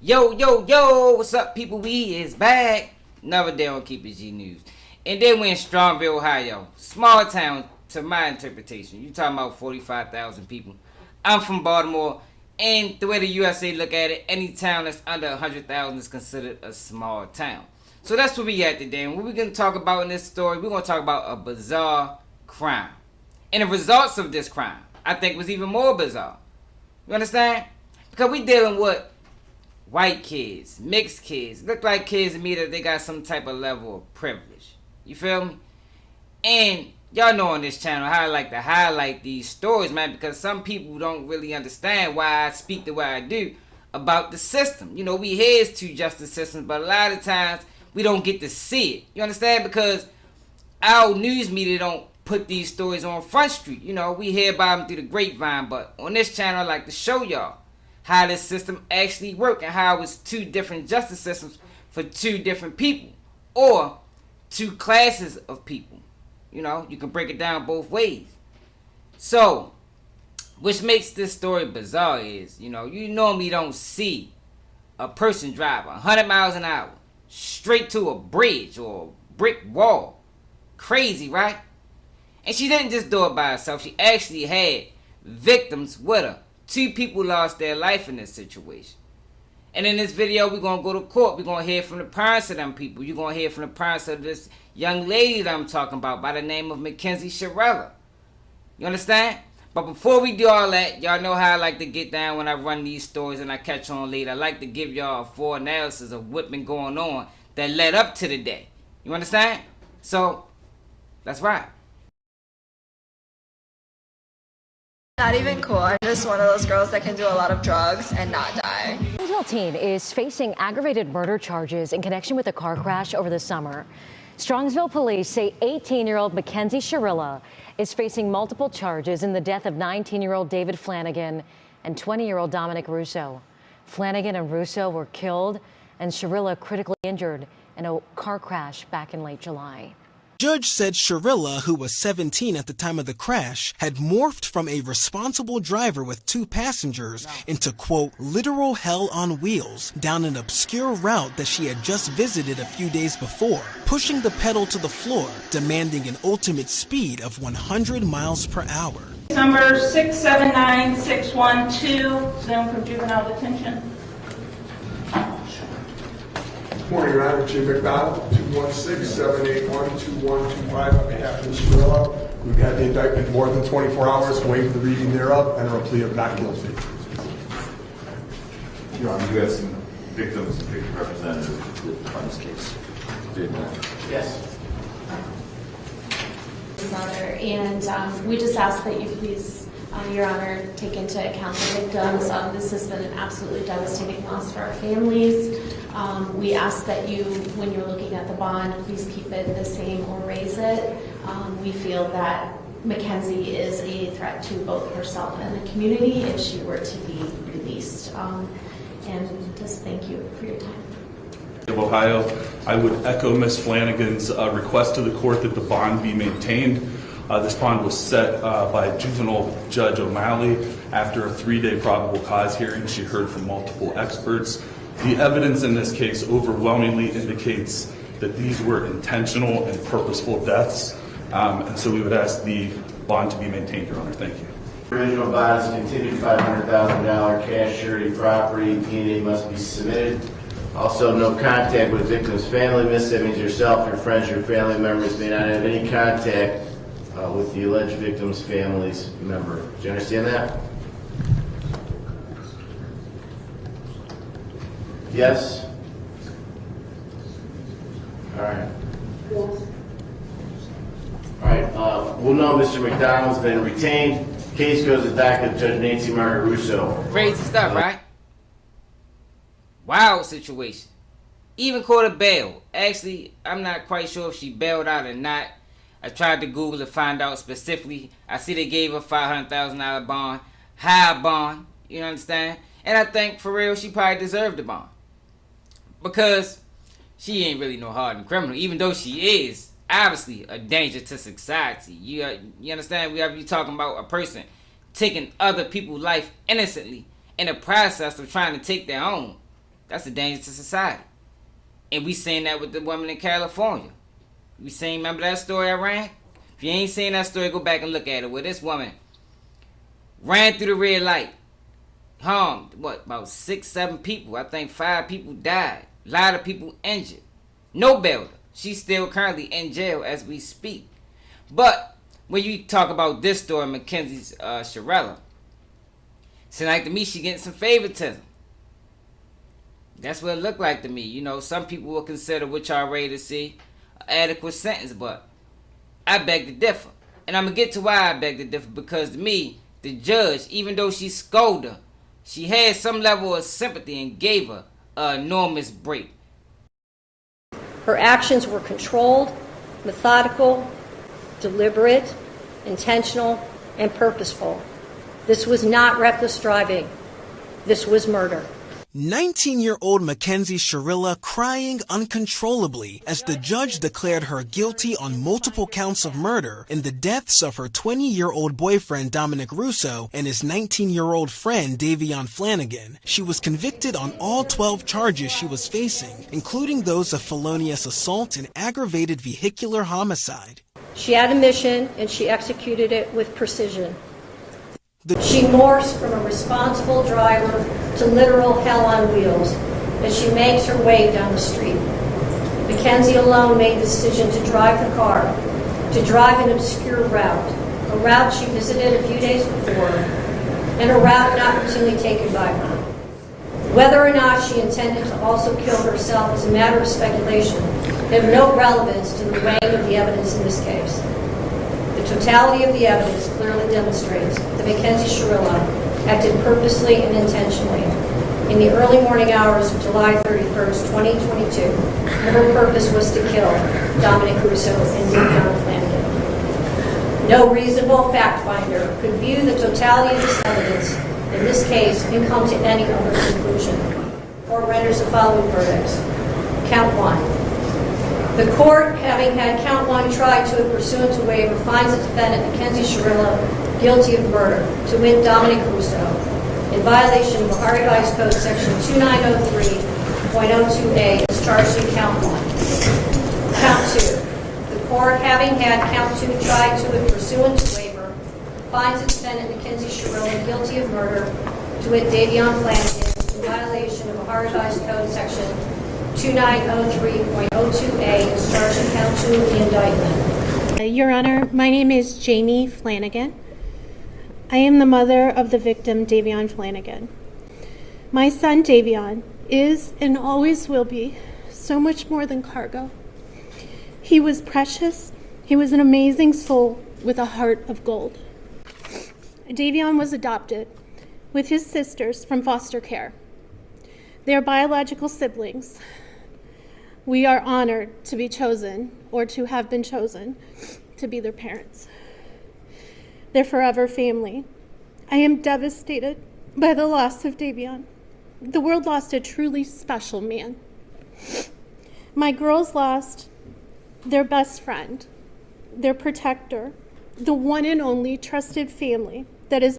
Yo, yo, yo, what's up, people? We is back. Another day on Keep It G News. And then we're in Strongville, Ohio. Small town, to my interpretation. You talking about 45,000 people. I'm from Baltimore, and the way the USA look at it, any town that's under 100,000 is considered a small town. So that's what we at today. And what we're going to talk about in this story, we're going to talk about a bizarre crime. And the results of this crime, I think, was even more bizarre. You understand? Because we dealing with white kids, mixed kids. Look like kids to me that they got some type of level of privilege. You feel me? And y'all know on this channel how I like to highlight these stories, man, because some people don't really understand why I speak the way I do about the system. You know, we hear it's two justice systems, but a lot of times we don't get to see it. You understand? Because our news media don't put these stories on Front Street. You know, we hear about them through the grapevine, but on this channel I like to show y'all how this system actually works and how it's two different justice systems for two different people or two classes of people. You know, you can break it down both ways. So, which makes this story bizarre is, you normally don't see a person drive 100 miles an hour straight to a bridge or a brick wall. Crazy, right? And she didn't just do it by herself. She actually had victims with her. 2 people lost their life in this situation. And in this video, we're going to go to court. We're going to hear from the parents of them people. You're going to hear from the parents of this young lady that I'm talking about by the name of Mackenzie Shirilla. You understand? But before we do all that, y'all know how I like to get down when I run these stories and I catch on late. I like to give y'all a full analysis of what's been going on that led up to the day. You understand? So, let's ride. Not even cool. I'm just one of those girls that can do a lot of drugs and not die. A Louisville teen is facing aggravated murder charges in connection with a car crash over the summer. Strongsville police say 18-year-old Mackenzie Shirilla is facing multiple charges in the death of 19-year-old David Flanagan and 20-year-old Dominic Russo. Flanagan and Russo were killed and Shirilla critically injured in a car crash back in late July. Judge said Shirilla, who was 17 at the time of the crash, had morphed from a responsible driver with 2 passengers into, quote, literal hell on wheels down an obscure route that she had just visited a few days before, pushing the pedal to the floor, demanding an ultimate speed of 100 miles per hour. Number 679612, Zoom from juvenile detention. Morning, Your Honor. Chief McDonald, 216-781-2125 on behalf of Ms. Shirilla. We've had the indictment more than 24 hours, waive the reading thereof, enter a plea of not guilty. Your Honor, you have some victims and victim representatives on this case. Yes. Mother, and we just ask that you please, Your Honor, take into account the victims. This has been an absolutely devastating loss for our families. We ask that you, when you're looking at the bond, please keep it the same or raise it. We feel that Mackenzie is a threat to both herself and the community if she were to be released. And just thank you for your time. Of Ohio, I would echo Ms. Flanagan's request to the court that the bond be maintained. This bond was set by Juvenile Judge O'Malley after a 3-day probable cause hearing. She heard from multiple experts. The evidence in this case overwhelmingly indicates that these were intentional and purposeful deaths, and so we would ask the bond to be maintained, Your Honor. Thank you. Original bond is continued $500,000 cash surety property. P&A must be submitted. Also, no contact with victim's family. Miss, that means yourself, your friends, your family members may not have any contact with the alleged victim's family's member. Do you understand that? Yes? All right. All right. We'll know Mr. McDonald's been retained. Case goes to docket Judge Nancy Margaret Russo. Crazy stuff, right? Wild situation. Even caught a bail. Actually, I'm not quite sure if she bailed out or not. I tried to Google to find out specifically. I see they gave her $500,000 bond. High bond. You understand? And I think, for real, she probably deserved the bond. Because she ain't really no hardened criminal. Even though she is, obviously, a danger to society. You understand? We have you talking about a person taking other people's life innocently in the process of trying to take their own. That's a danger to society. And we seen that with the woman in California. We seen, remember that story I ran? If you ain't seen that story, go back and look at it. Where this woman ran through the red light, harmed, about 6, 7 people. I think 5 people died. A lot of people injured. No bail. She's still currently in jail as we speak. But when you talk about this story, Mackenzie Shirilla, seems like to me she getting some favoritism. That's what it looked like to me. You know, some people will consider what y'all ready to see an adequate sentence, but I beg to differ. And I'm going to get to why I beg to differ, because to me, the judge, even though she scolded her, she had some level of sympathy and gave her an enormous break. Her actions were controlled, methodical, deliberate, intentional, and purposeful. This was not reckless driving. This was murder. 19-year-old Mackenzie Shirilla crying uncontrollably as the judge declared her guilty on multiple counts of murder in the deaths of her 20-year-old boyfriend Dominic Russo and his 19-year-old friend Davion Flanagan. She was convicted on all 12 charges she was facing, including those of felonious assault and aggravated vehicular homicide. She had a mission, and she executed it with precision. She morphs from a responsible driver to literal hell on wheels as she makes her way down the street. Mackenzie alone made the decision to drive the car, to drive an obscure route, a route she visited a few days before, and a route not routinely taken by her. Whether or not she intended to also kill herself is a matter of speculation, and have no relevance to the weighing of the evidence in this case. The totality of the evidence clearly demonstrates that Mackenzie Shirilla acted purposely and intentionally in the early morning hours of July 31st, 2022, and her purpose was to kill Dominic Russo and Davion Flanagan. No reasonable fact finder could view the totality of this evidence in this case and come to any other conclusion, or renders the following verdicts. Count 1. The court, having had count 1 tried to a pursuant to waiver, finds the defendant, Mackenzie Shirilla, guilty of murder, to wit Dominic Russo, in violation of Ohio Revised Code Section 2903.02a, as charged in count 1. Count 2. The court, having had count 2 tried to a pursuant to waiver, finds the defendant, Mackenzie Shirilla, guilty of murder, to wit Davion Flanagan, in violation of Ohio Revised Code Section 2903.02a is charged in count 2 of the indictment. Your Honor, my name is Jamie Flanagan. I am the mother of the victim, Davion Flanagan. My son, Davion, is and always will be so much more than cargo. He was precious. He was an amazing soul with a heart of gold. Davion was adopted with his sisters from foster care. They are biological siblings. We are honored to be chosen, or to have been chosen, to be their parents. Their forever family. I am devastated by the loss of Davion. The world lost a truly special man. My girls lost their best friend, their protector, the one and only trusted family that is.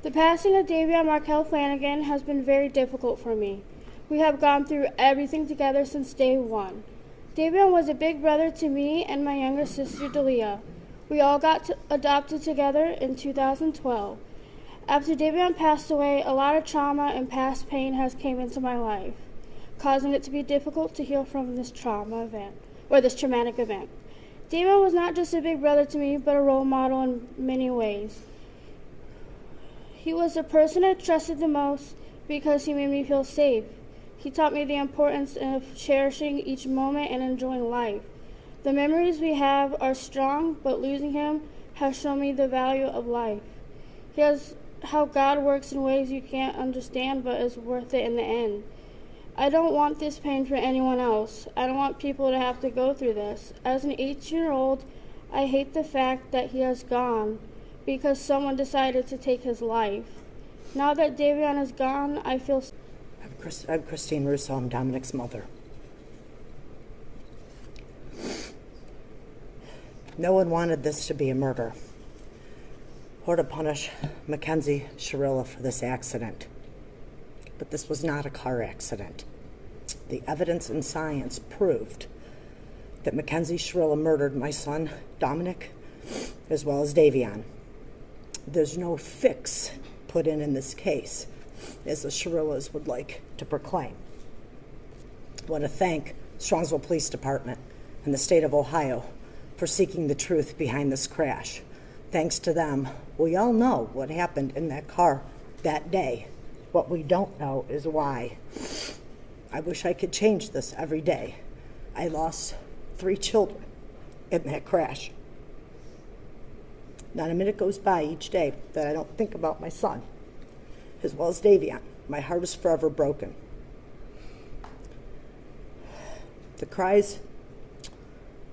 The passing of Davion Markel Flanagan has been very difficult for me. We have gone through everything together since day one. Davion was a big brother to me and my younger sister, Dalia. We all got adopted together in 2012. After Davion passed away, a lot of trauma and past pain has came into my life, causing it to be difficult to heal from this trauma event, or this traumatic event. Davion was not just a big brother to me, but a role model in many ways. He was the person I trusted the most because he made me feel safe. He taught me the importance of cherishing each moment and enjoying life. The memories we have are strong, but losing him has shown me the value of life. He has how God works in ways you can't understand, but is worth it in the end. I don't want this pain for anyone else. I don't want people to have to go through this. As an 18-year-old, I hate the fact that he has gone because someone decided to take his life. Now that Davion is gone, I feel. I'm Christine Russo. I'm Dominic's mother. No one wanted this to be a murder or to punish Mackenzie Shirilla for this accident. but this was not a car accident. The evidence and science proved that Mackenzie Shirilla murdered my son, Dominic, as well as Davion. There's no fix put in this case, as the Shirillas would like to proclaim. I want to thank Strongsville Police Department and the state of Ohio for seeking the truth behind this crash. Thanks to them, we all know what happened in that car that day. What we don't know is why. I wish I could change this every day. I lost 3 children in that crash. Not a minute goes by each day that I don't think about my son, as well as Davion. My heart is forever broken. The cries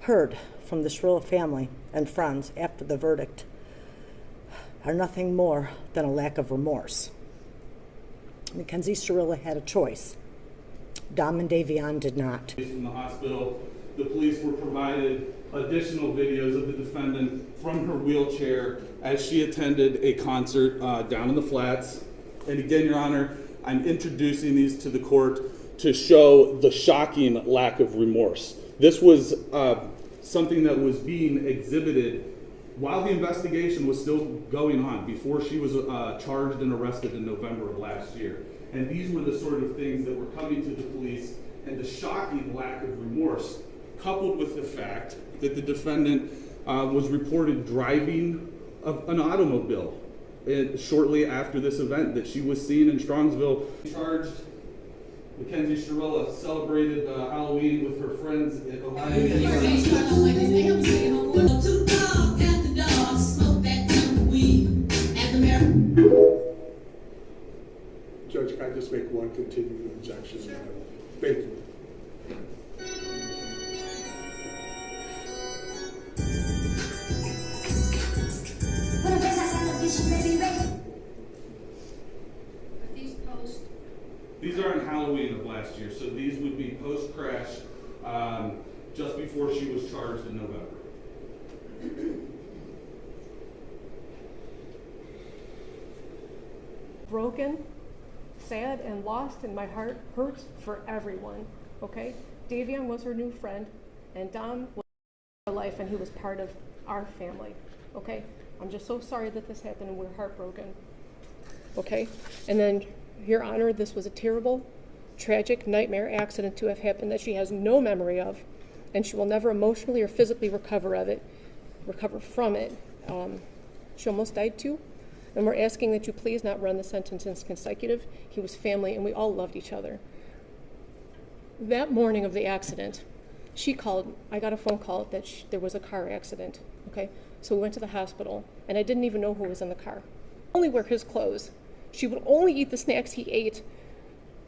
heard from the Shirilla family and friends after the verdict are nothing more than a lack of remorse. Mackenzie Shirilla had a choice. Dom and Davion did not. In the hospital, the police were provided additional videos of the defendant from her wheelchair as she attended a concert down in the flats. And again, Your Honor, I'm introducing these to the court to show the shocking lack of remorse. This was something that was being exhibited while the investigation was still going on, before she was charged and arrested in November of last year. And these were the sort of things that were coming to the police, and the shocking lack of remorse, coupled with the fact that the defendant was reported driving an automobile shortly after this event that she was seen in Strongsville. Charged, Mackenzie Shirilla celebrated Halloween with her friends at Ohio. Judge, can I just make one continued objection? Sure. Thank you. These are on Halloween of last year, so these would be post-crash, just before she was charged in November. Broken, sad, and lost, and my heart hurts for everyone, okay? Davion was her new friend, and Dom was her life, and he was part of our family, okay? I'm just so sorry that this happened, and we're heartbroken, okay? And then, Your Honor, this was a terrible, tragic nightmare accident to have happened that she has no memory of, and she will never emotionally or physically recover from it. She almost died too. And we're asking that you please not run the sentence as consecutive. He was family, and we all loved each other. That morning of the accident, she called. I got a phone call that there was a car accident, okay? So we went to the hospital, and I didn't even know who was in the car. Only wear his clothes. She would only eat the snacks he ate.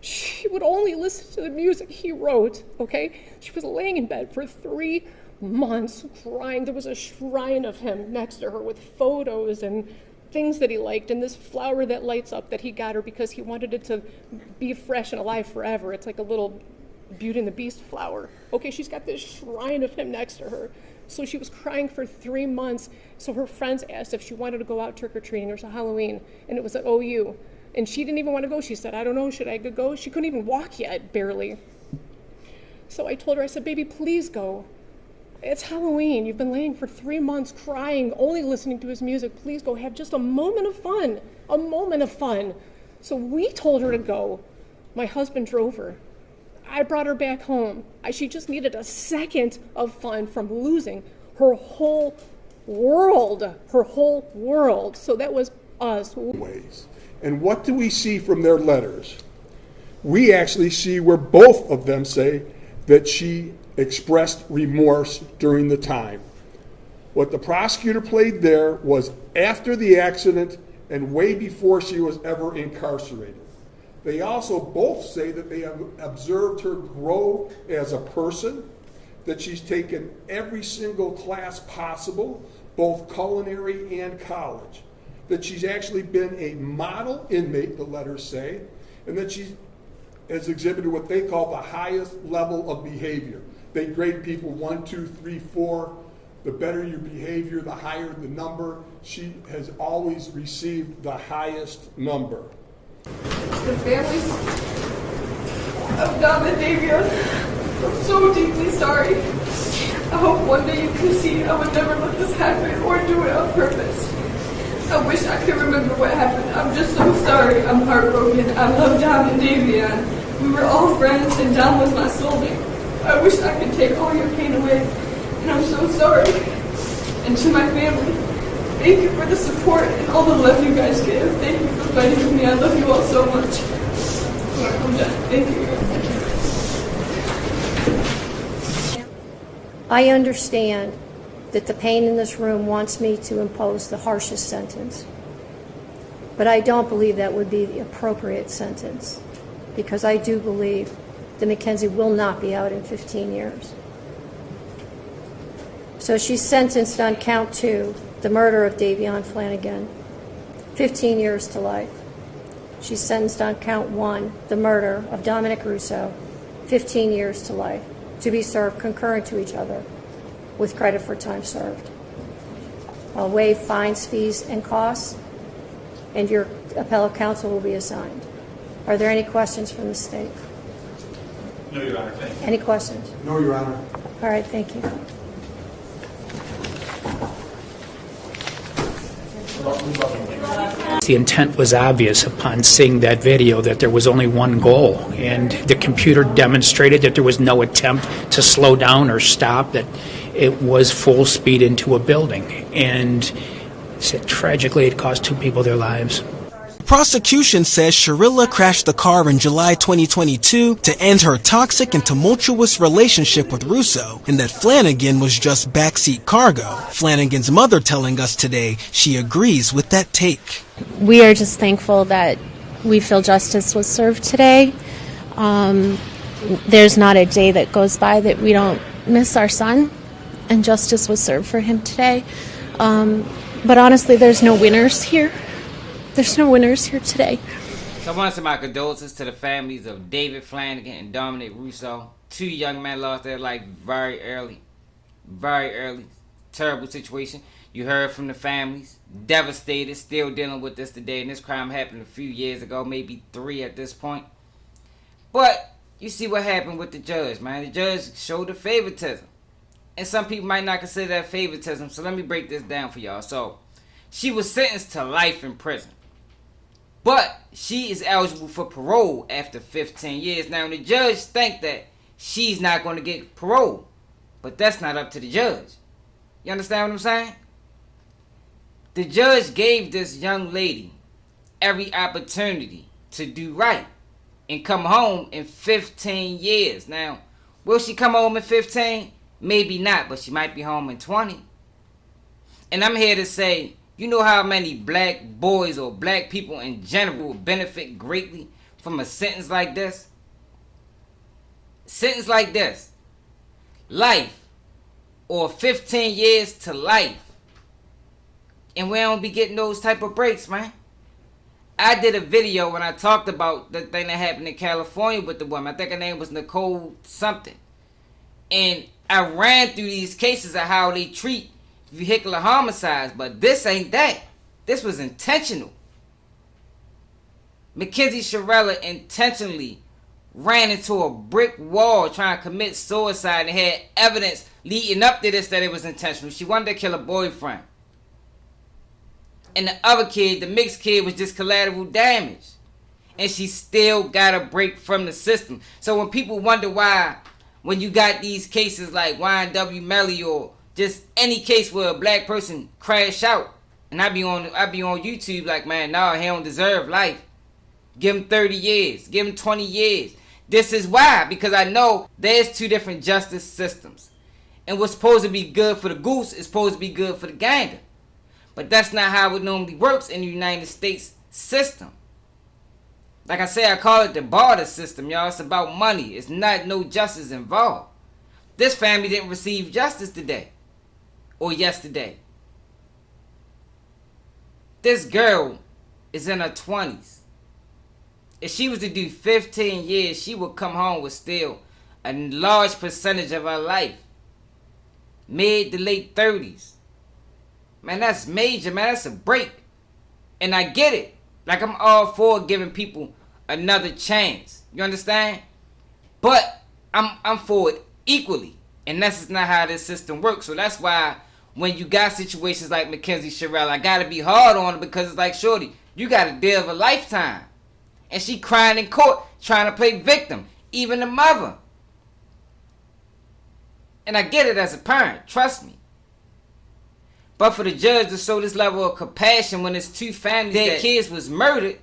She would only listen to the music he wrote, okay? She was laying in bed for 3 months crying. There was a shrine of him next to her with photos and things that he liked, and this flower that lights up that he got her because he wanted it to be fresh and alive forever. It's like a little Beauty and the Beast flower. Okay, she's got this shrine of him next to her. So she was crying for 3 months. So her friends asked if she wanted to go out trick-or-treating or to Halloween, and it was at OU. And she didn't even want to go. She said, I don't know, should I go? She couldn't even walk yet, barely. So I told her, I said, baby, please go. It's Halloween. You've been laying for 3 months crying, only listening to his music. Please go have just a moment of fun, a moment of fun. So we told her to go. My husband drove her. I brought her back home. She just needed a second of fun from losing her whole world, So that was us. Ways. And what do we see from their letters? We actually see where both of them say that she expressed remorse during the time. What the prosecutor played there was after the accident and way before she was ever incarcerated. They also both say that they have observed her grow as a person, that she's taken every single class possible, both culinary and college, that she's actually been a model inmate, the letters say, and that she has exhibited what they call the highest level of behavior. They grade people 1, 2, 3, 4. The better your behavior, the higher the number. She has always received the highest number. the families of Dom and Davion. I'm so deeply sorry. I hope one day you can see I would never let this happen or do it on purpose. I wish I could remember what happened. I'm just so sorry. I'm heartbroken. I love Dom and Davion. We were all friends and Dom was my soulmate. I wish I could take all your pain away. And I'm so sorry. And to my family, thank you for the support and all the love you guys give. Thank you for fighting with me. I love you all so much. I'm done. Thank you. I understand that the pain in this room wants me to impose the harshest sentence. But I don't believe that would be the appropriate sentence, because I do believe that Mackenzie will not be out in 15 years. So she's sentenced on count 2, the murder of Davion Flanagan, 15 years to life. She's sentenced on count 1, the murder of Dominic Russo, 15 years to life, to be served concurrent to each other with credit for time served. I'll waive fines, fees, and costs, and your appellate counsel will be assigned. Are there any questions from the state? No, Your Honor, thank you. Any questions? No, Your Honor. All right, thank you. The intent was obvious upon seeing that video that there was only one goal, and the computer demonstrated that there was no attempt to slow down or stop, that it was full speed into a building, and tragically it cost 2 people their lives. Prosecution says Shirilla crashed the car in July 2022 to end her toxic and tumultuous relationship with Russo, and that Flanagan was just backseat cargo. Flanagan's mother telling us today she agrees with that take. We are just thankful that we feel justice was served today. There's not a day that goes by that we don't miss our son, and justice was served for him today. But honestly, there's no winners here. There's no winners here today. So I want to send my condolences to the families of David Flanagan and Dominic Russo. 2 young men lost their life very early. Very early. Terrible situation. You heard from the families. Devastated. Still dealing with this today. And this crime happened a few years ago. Maybe 3 at this point. But you see what happened with the judge, man. The judge showed the favoritism. And some people might not consider that favoritism. So let me break this down for y'all. So she was sentenced to life in prison. But she is eligible for parole after 15 years. Now, the judge think that she's not going to get parole. But that's not up to the judge. You understand what I'm saying? The judge gave this young lady every opportunity to do right and come home in 15 years. Now, will she come home in 15? Maybe not, but she might be home in 20. And I'm here to say, you know how many black boys or black people in general will benefit greatly from a sentence like this? Sentence like this. Life. Or 15 years to life. And we don't be getting those type of breaks, man. I did a video when I talked about the thing that happened in California with the woman. I think her name was Nicole something. And I ran through these cases of how they treat vehicular homicides, but this ain't that. This was intentional. Mackenzie Shirilla intentionally ran into a brick wall trying to commit suicide and had evidence leading up to this that it was intentional. She wanted to kill her boyfriend. And the other kid, the mixed kid, was just collateral damage. And she still got a break from the system. So when people wonder why, when you got these cases like Y&W Melly or just any case where a black person crash out, and I be on YouTube like, man, nah, he don't deserve life. Give him 30 years. Give him 20 years. This is why, because I know there's 2 different justice systems. And what's supposed to be good for the goose is supposed to be good for the gander. But that's not how it normally works in the United States system. Like I say, I call it the barter system, y'all. It's about money. It's not no justice involved. This family didn't receive justice today. Or yesterday. This girl is in her 20s. If she was to do 15 years, she would come home with still a large percentage of her life. Mid to late 30s. Man, that's major, man. That's a break. And I get it. Like, I'm all for giving people another chance. You understand? But I'm for it equally. And that's just not how this system works. So that's why when you got situations like Mackenzie Shirilla, I gotta be hard on her because it's like, shorty, you got a deal of a lifetime. And she crying in court, trying to play victim. Even the mother. And I get it as a parent, trust me. But for the judge to show this level of compassion when it's two families that kids was murdered,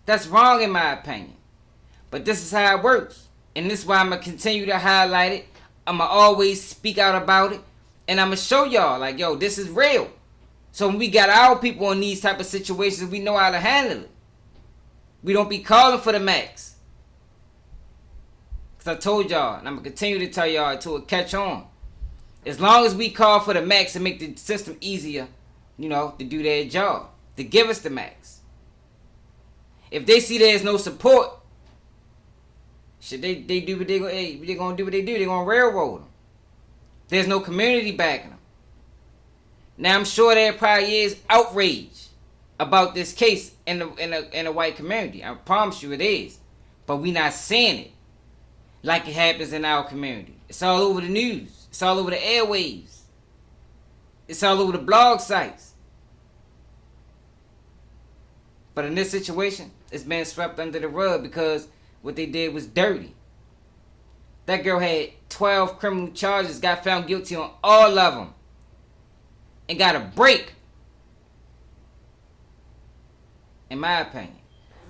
that's wrong in my opinion. But this is how it works. And this is why I'm going to continue to highlight it. I'm going to always speak out about it. And I'm going to show y'all, like, yo, this is real. So when we got our people in these type of situations, we know how to handle it. We don't be calling for the max. Because I told y'all, and I'm going to continue to tell y'all until it catch on. As long as we call for the max and make the system easier, you know, to do their job, to give us the max. If they see there's no support, should they do what they're going to do what they do. They're going to railroad them. There's no community backing them. Now I'm sure there probably is outrage about this case in the white community. I promise you it is. But we not seeing it like it happens in our community. It's all over the news. It's all over the airwaves. It's all over the blog sites. But in this situation, it's been swept under the rug because what they did was dirty. That girl had 12 criminal charges, got found guilty on all of them, and got a break, in my opinion.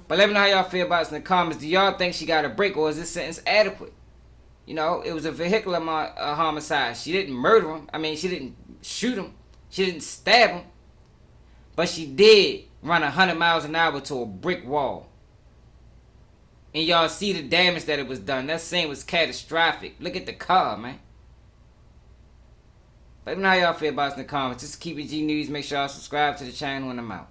But let me know how y'all feel about this in the comments. Do y'all think she got a break, or is this sentence adequate? You know, it was a vehicular homicide. She didn't murder him. I mean, she didn't shoot him. She didn't stab him. But she did run 100 miles an hour to a brick wall. And y'all see the damage that it was done. That scene was catastrophic. Look at the car, man. Let me know how y'all feel about this in the comments. Just keep it G News. Make sure y'all subscribe to the channel and I'm out.